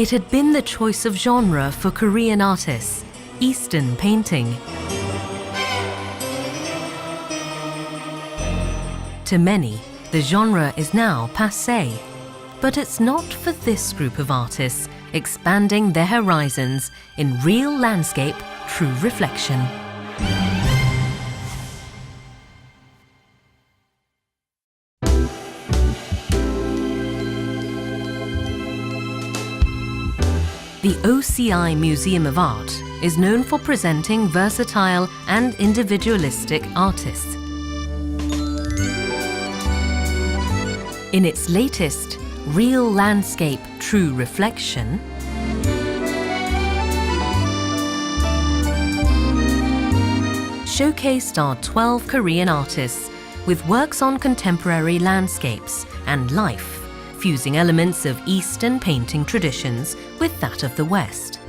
It had been the choice of genre for Korean artists, Eastern painting. To many, the genre is now passé. But it's not for this group of artists expanding their horizons in real landscape, true reflection. The OCI Museum of Art is known for presenting versatile and individualistic artists. In its latest Real Landscape, True Reflection, showcased are 12 Korean artists with works on contemporary landscapes and life, fusing elements of Eastern painting traditions with that of the West.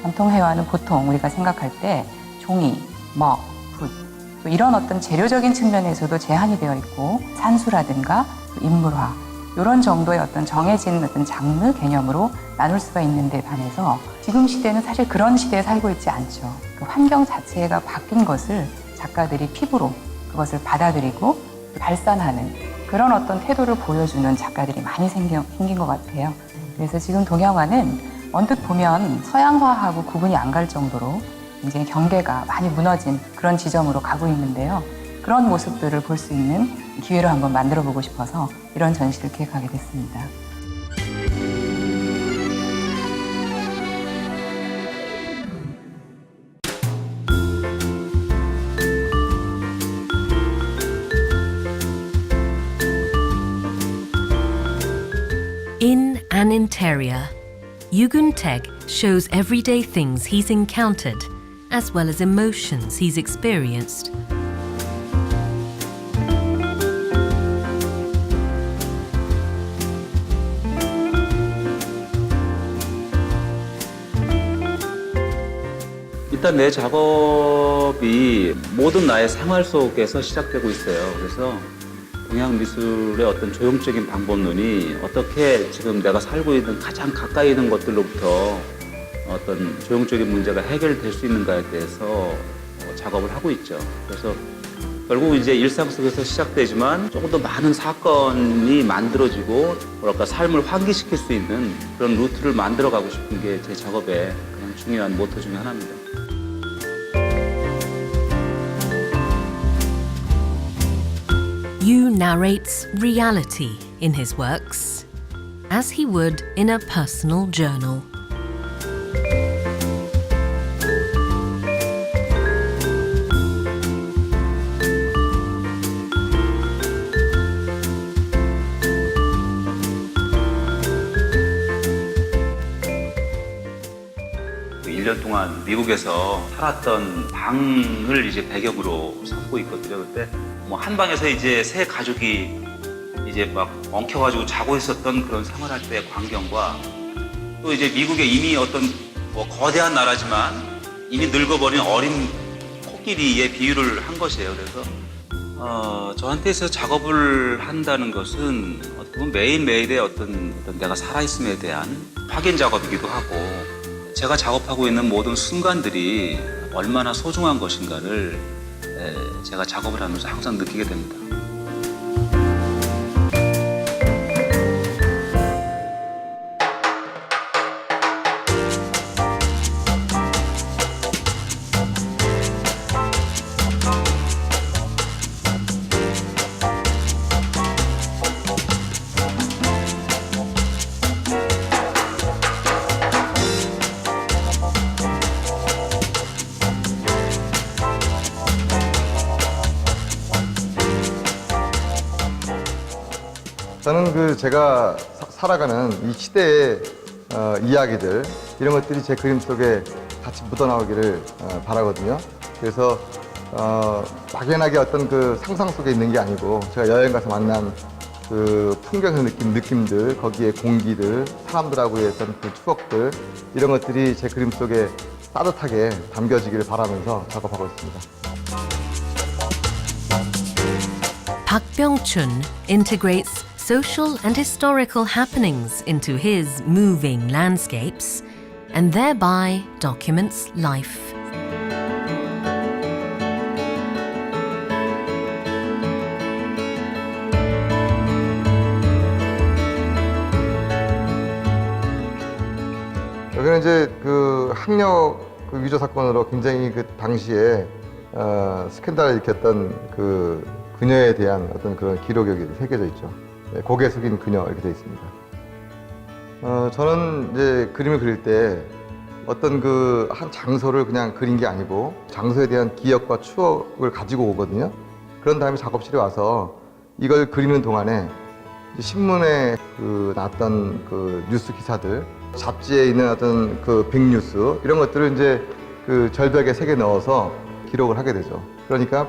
전통회화는 보통 우리가 생각할 때 종이, 먹, 붓, 또 이런 어떤 재료적인 측면에서도 제한이 되어 있고 산수라든가 인물화 이런 정도의 어떤 정해진 어떤 장르 개념으로 나눌 수가 있는데 반해서 지금 시대는 사실 그런 시대에 살고 있지 않죠. 그 환경 자체가 바뀐 것을 작가들이 피부로 그것을 받아들이고 발산하는 그런 어떤 태도를 보여주는 작가들이 많이 생긴 것 같아요. 그래서 지금 동양화는 언뜻 보면 서양화하고 구분이 안 갈 정도로 굉장히 경계가 많이 무너진 그런 지점으로 가고 있는데요. 그런 모습들을 볼 수 있는 기회를 한번 만들어 보고 싶어서 이런 전시를 기획하게 됐습니다. In an interior, Yugun Taeg shows everyday things he's encountered, as well as emotions he's experienced. 일단 내 작업이 모든 나의 생활 속에서 시작되고 있어요. 그래서 동양 미술의 어떤 조형적인 방법론이 어떻게 지금 내가 살고 있는 가장 가까이 있는 것들로부터 어떤 조형적인 문제가 해결될 수 있는가에 대해서 작업을 하고 있죠. 그래서 결국 이제 일상 속에서 시작되지만 조금 더 많은 사건이 만들어지고 뭐랄까 삶을 환기시킬 수 있는 그런 루트를 만들어가고 싶은 게 제 작업의 가장 중요한 모토 중에 하나입니다. Yu narrates reality in his works, as he would in a personal journal. 그 1년 동안 미국에서 살았던 방을 이제 배경으로 삼고 있거든요. 그때 뭐 한 방에서 이제 세 가족이 이제 막 엉켜가지고 자고 있었던 그런 생활할 때의 광경과 또 이제 미국의 이미 어떤 뭐 거대한 나라지만 이미 늙어버린 어린 코끼리의 비유를 한 것이에요. 그래서 저한테서 작업을 한다는 것은 어떻게 보면 매일매일의 어떤 내가 살아있음에 대한 확인 작업이기도 하고 제가 작업하고 있는 모든 순간들이 얼마나 소중한 것인가를 제가 작업을 하면서 항상 느끼게 됩니다. 저는 제가 살아가는 이 시대의 이야기들 이런 것들이 제 그림 속에 같이 묻어나오기를 바라거든요. 그래서 막연하게 어떤 그 상상 속에 있는 게 아니고 제가 여행 가서 만난 그 풍경에서 느낀 느낌들, 거기에 공기들, 사람들하고의 어떤 그 추억들 이런 것들이 제 그림 속에 따뜻하게 담겨지기를 바라면서 작업하고 있습니다. Park Byung-chun integrates social and historical happenings into his moving landscapes and thereby documents life. 여기는 이제 그 학력 그 위조 사건으로 굉장히 그 당시에 스캔들을 일으켰던 그 그녀에 대한 어떤 그런 기록이 여기 새겨져 있죠. 네, 고개 숙인 그녀 이렇게 되어 있습니다. 저는 이제 그림을 그릴 때 어떤 그 한 장소를 그냥 그린 게 아니고 장소에 대한 기억과 추억을 가지고 오거든요. 그런 다음에 작업실에 와서 이걸 그리는 동안에 신문에 그 났던 그 뉴스 기사들, 잡지에 있는 어떤 그 빅뉴스 이런 것들을 이제 그 절벽에 새겨 넣어서 기록을 하게 되죠. 그러니까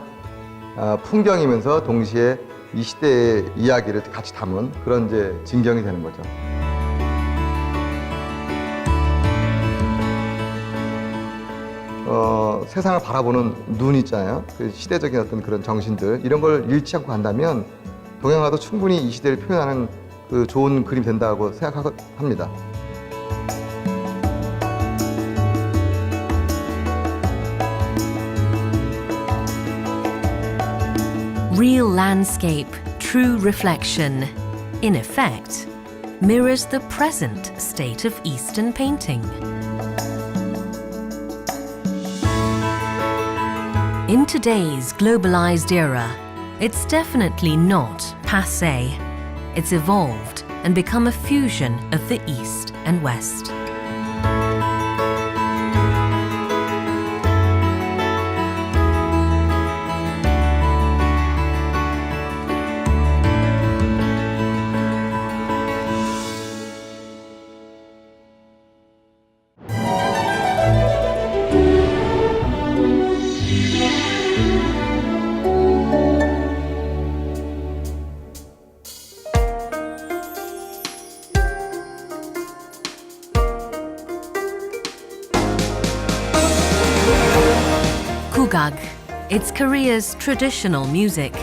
풍경이면서 동시에 이 시대의 이야기를 같이 담은 그런 이제 진경이 되는 거죠. 세상을 바라보는 눈 있잖아요. 그 시대적인 어떤 그런 정신들 이런 걸 잃지 않고 간다면 동양화도 충분히 이 시대를 표현하는 그 좋은 그림 된다고 생각합니다. Real landscape, true reflection, in effect, mirrors the present state of Eastern painting. In today's globalized era, it's definitely not passé. It's evolved and become a fusion of the East and West. Kugag, it's Korea's traditional music.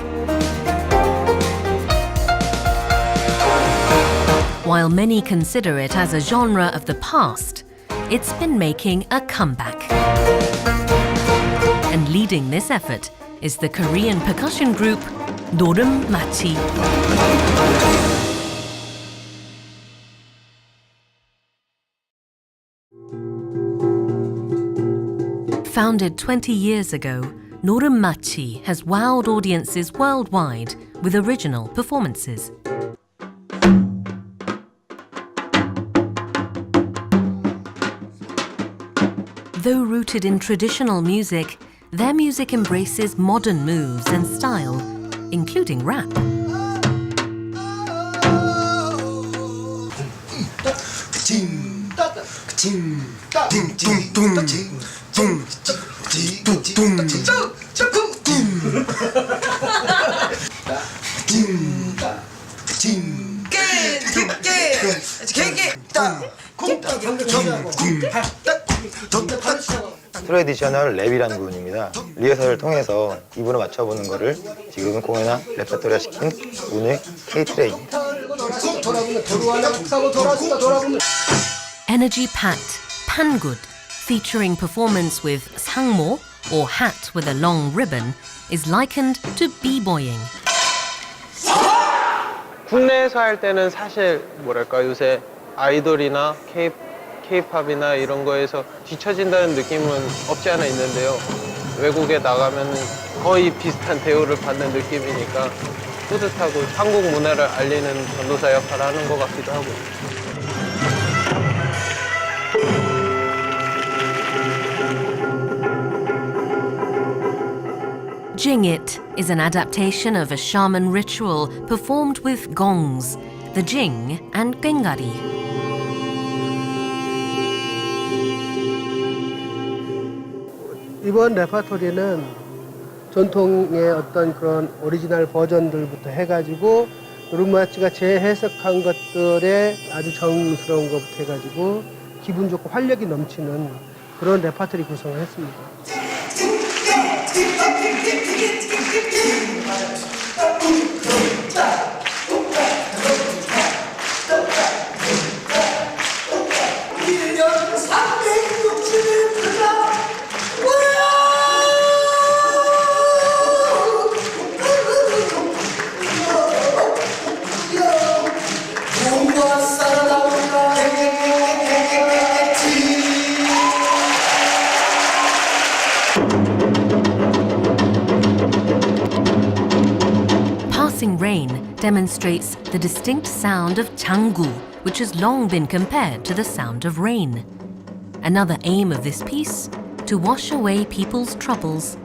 While many consider it as a genre of the past, it's been making a comeback. And leading this effort is the Korean percussion group Norum Machi. Founded 20 years ago, Norum Machi has wowed audiences worldwide with original performances. Though rooted in traditional music, their music embraces modern moves and style, including rap. 트래디셔널 랩이라는 부분입니다. 리허설을 통해서 이분을 맞춰보는 거를 지금은 공연한 레퍼토리화 시킨 오늘 K-트레이입니다. Energy-packed Pangut, featuring performance with sangmo, or hat with a long ribbon, is likened to b-boying. 국내에서 할 때는 사실 뭐랄까 요새 아이돌이나 K-팝이나 이런 거에서 뒤처진다는 느낌은 없지 않아 있는데요. 외국에 나가면 거의 비슷한 대우를 받는 느낌이니까 뿌듯하고 한국 문화를 알리는 전도사 역할을 하는 것 같기도 하고. Jingit is an adaptation of a shaman ritual performed with gongs, the jing and gengari. 이번 레퍼토리는 전통의 어떤 그런 오리지널 버전들부터 해가지고 노른마치가 재해석한 것들의 아주 정스러운 것부터 해가지고 기분 좋고 활력이 넘치는 그런 레퍼토리 구성을 했습니다. Passing Rain demonstrates the distinct sound of changu, which has long been compared to the sound of rain. Another aim of this piece, to wash away people's troubles.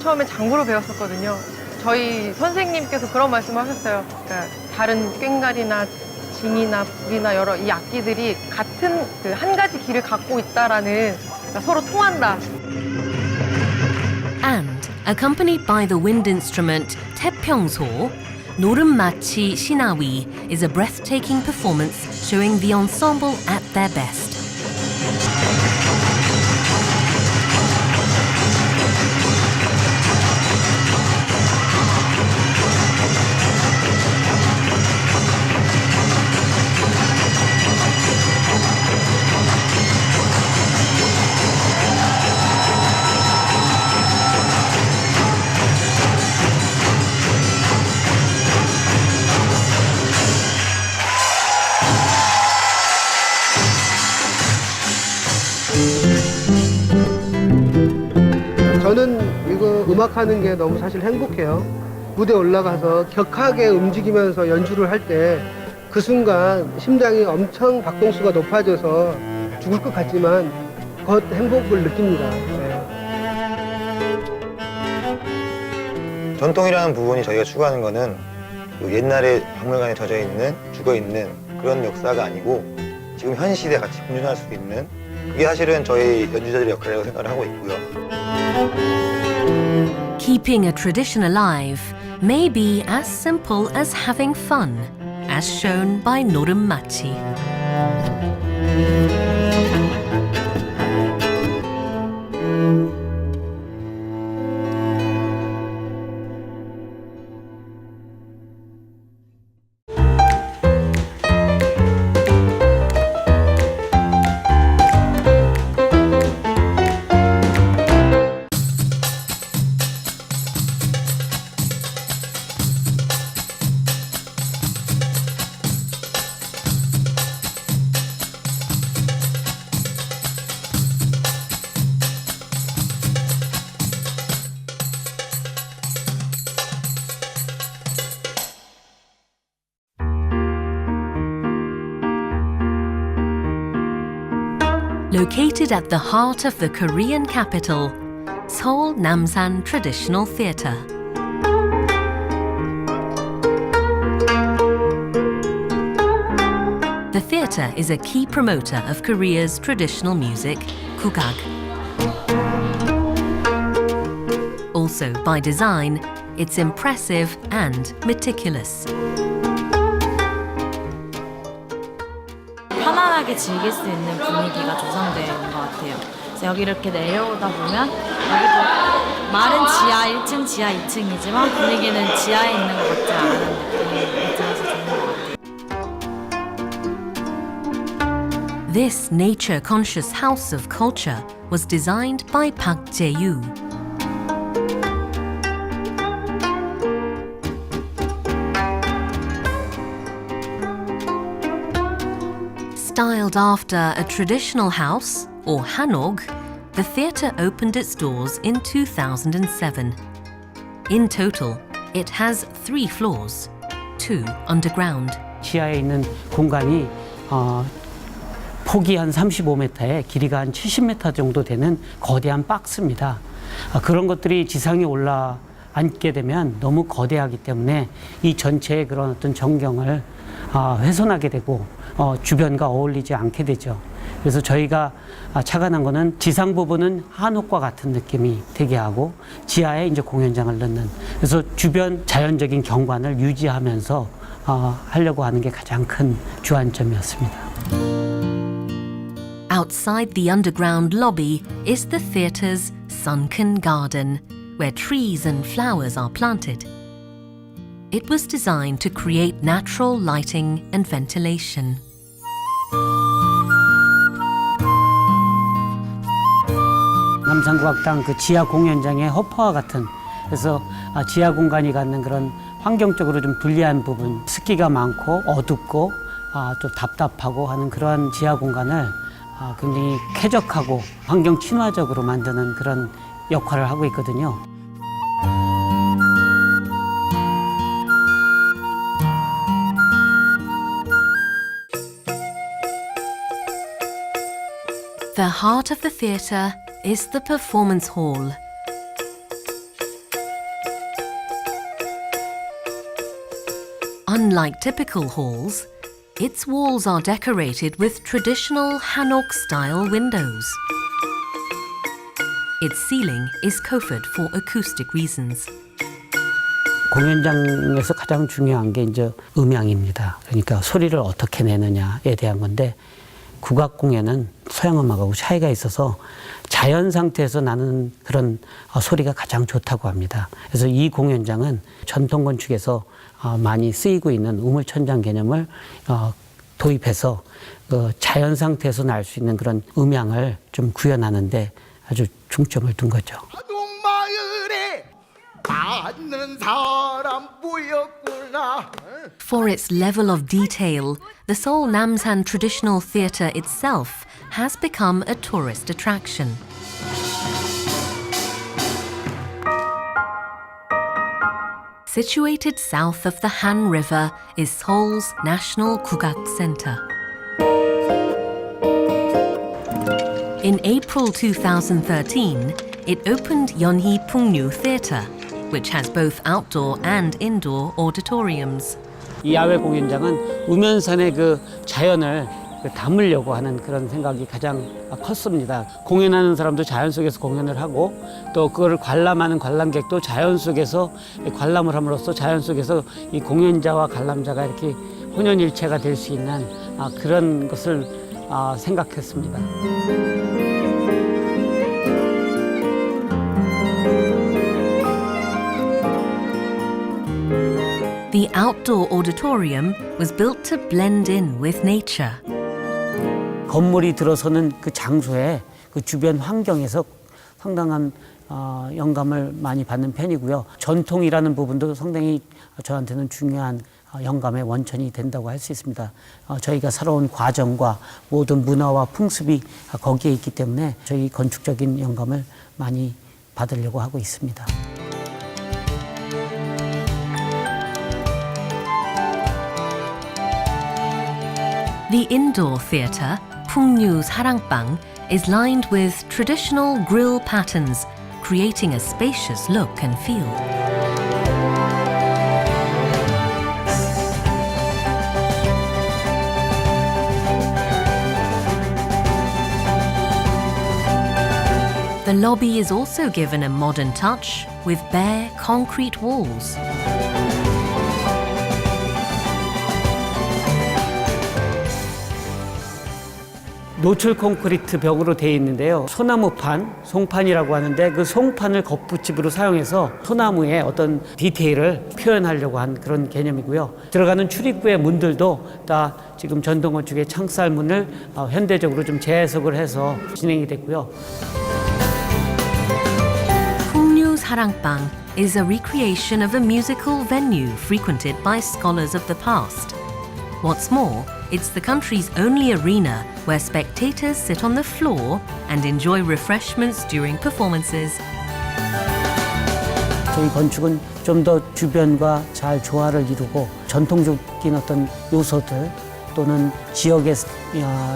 처음에 장구로 배웠었거든요. 저희 선생님께서 그런 말씀을 하셨어요. 그러니까 다른 꽹과리나 징이나 북이나 여러 이 악기들이 같은 그 한 가지 길을 갖고 있다라는, 그러니까 서로 통한다. And, accompanied by the wind instrument Taepyeongso, 노른마치 Shinawi is a breathtaking performance showing the ensemble at their best. 저는 이거 음악하는 게 너무 사실 행복해요. 무대 올라가서 격하게 움직이면서 연주를 할 때 그 순간 심장이 엄청 박동수가 높아져서 죽을 것 같지만 그 행복을 느낍니다. 네. 전통이라는 부분이 저희가 추구하는 거는 그 옛날에 박물관에 젖어 있는, 죽어 있는 그런 역사가 아니고 지금 현 시대에 같이 공존할 수 있는, 그게 사실은 저희 연주자들의 역할이라고 생각을 하고 있고요. Keeping a tradition alive may be as simple as having fun, as shown by 노른마치. Located at the heart of the Korean capital, Seoul Namsan Traditional Theatre. The theatre is a key promoter of Korea's traditional music, kugak. Also, by design, it's impressive and meticulous. 편안하게 즐길 수 있는 분위기가 조성되어 있는 것 같아요. 그래서 여기 이렇게 내려오다 보면 여기도 말은 지하 1층, 지하 2층이지만 분위기는 지하에 있는 것 같지 않은 느낌이 들어서 좋은 것 같아요. This nature-conscious house of culture was designed by Park Jae-yu. Styled after a traditional house, or hanok, the theatre opened its doors in 2007. In total, it has 3 floors, 2 underground. 지하에 있는 공간이 폭이 한 35m에 길이가 한 70m 정도 되는 거대한 박스입니다. 그런 것들이 지상에 올라앉게 되면 너무 거대하기 때문에 이 전체의 그런 어떤 전경을 훼손하게 되고 주변과 어울리지 않게 되죠. 그래서 저희가 착안한 거는 지상 부분은 한옥과 같은 느낌이 되게 하고 지하에 이제 공연장을 넣는, 그래서 주변 자연적인 경관을 유지하면서 하려고 하는 게 가장 큰 주안점이었습니다. Outside the underground lobby is the theatre's sunken garden, where trees and flowers are planted. It was designed to create natural lighting and ventilation. 남산국악당 그 지하 공연장의 허파와 같은, 그래서 지하 공간이 갖는 그런 환경적으로 좀 불리한 부분, 습기가 많고 어둡고 좀 답답하고 하는 그러한 지하 공간을 굉장히 쾌적하고 환경 친화적으로 만드는 그런 역할을 하고 있거든요. The heart of the theatre is the performance hall. Unlike typical halls, its walls are decorated with traditional hanok-style windows. Its ceiling is covered for acoustic reasons. 공연장에서 가장 중요한 게 이제 음향입니다. 그러니까 소리를 어떻게 내느냐에 대한 건데, 국악 공연은 서양 음악하고 차이가 있어서 자연 상태에서 나는 그런 소리가 가장 좋다고 합니다. 그래서 이 공연장은 전통 건축에서 많이 쓰이고 있는 우물천장 개념을 도입해서 자연 상태에서 날 수 있는 그런 음향을 좀 구현하는데 아주 중점을 둔 거죠. For its level of detail, the Seoul Namsan Traditional Theatre itself has become a tourist attraction. Situated south of the Han River is Seoul's National Kugak Center. In April 2013, it opened Yeonhee Pungnu Theatre, which has both outdoor and indoor auditoriums. 이 야외 공연장은 우면산의 그 자연을 담으려고 하는 그런 생각이 가장 컸습니다. 공연하는 사람도 자연 속에서 공연을 하고, 또 그걸 관람하는 관람객도 자연 속에서 관람을 함으로써 자연 속에서 이 공연자와 관람자가 이렇게 혼연일체가 될 수 있는 그런 것을 생각했습니다. The outdoor auditorium was built to blend in with nature. 건물이 들어서는 그 장소에 그 주변 환경에서 상당한 영감을 많이 받는 편이고요. 전통이라는 부분도 상당히 저한테는 중요한 영감의 원천이 된다고 할 수 있습니다. 저희가 살아온 과정과 모든 문화와 풍습이 거기에 있기 때문에 저희 건축적인 영감을 많이 받으려고 하고 있습니다. The indoor theatre, Pungnu Sarangbang is lined with traditional grill patterns, creating a spacious look and feel. The lobby is also given a modern touch with bare concrete walls. 노출 콘크리트 벽으로 되어 있는데요. 소나무판, 송판이라고 하는데 그 송판을 겉붙임으로 사용해서 소나무의 어떤 디테일을 표현하려고 한 그런 개념이고요. 들어가는 출입구의 문들도 다 지금 전통 건축의 창살문을 현대적으로 좀 재해석을 해서 진행이 됐고요. Pungnu Sarangbang is a recreation of a musical venue frequented by scholars of the past. What's more, it's the country's only arena where spectators sit on the floor and enjoy refreshments during performances. 저희 건축은 좀 더 주변과 잘 조화를 이루고 전통적인 어떤 요소들 또는 지역에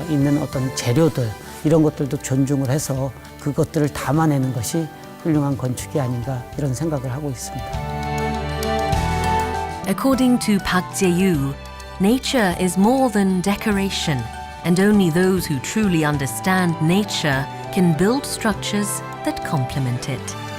있는 어떤 재료들 이런 것들도 존중을 해서 그것들을 담아내는 것이 훌륭한 건축이 아닌가 이런 생각을 하고 있습니다. According to Park Jae-yu, nature is more than decoration, and only those who truly understand nature can build structures that complement it.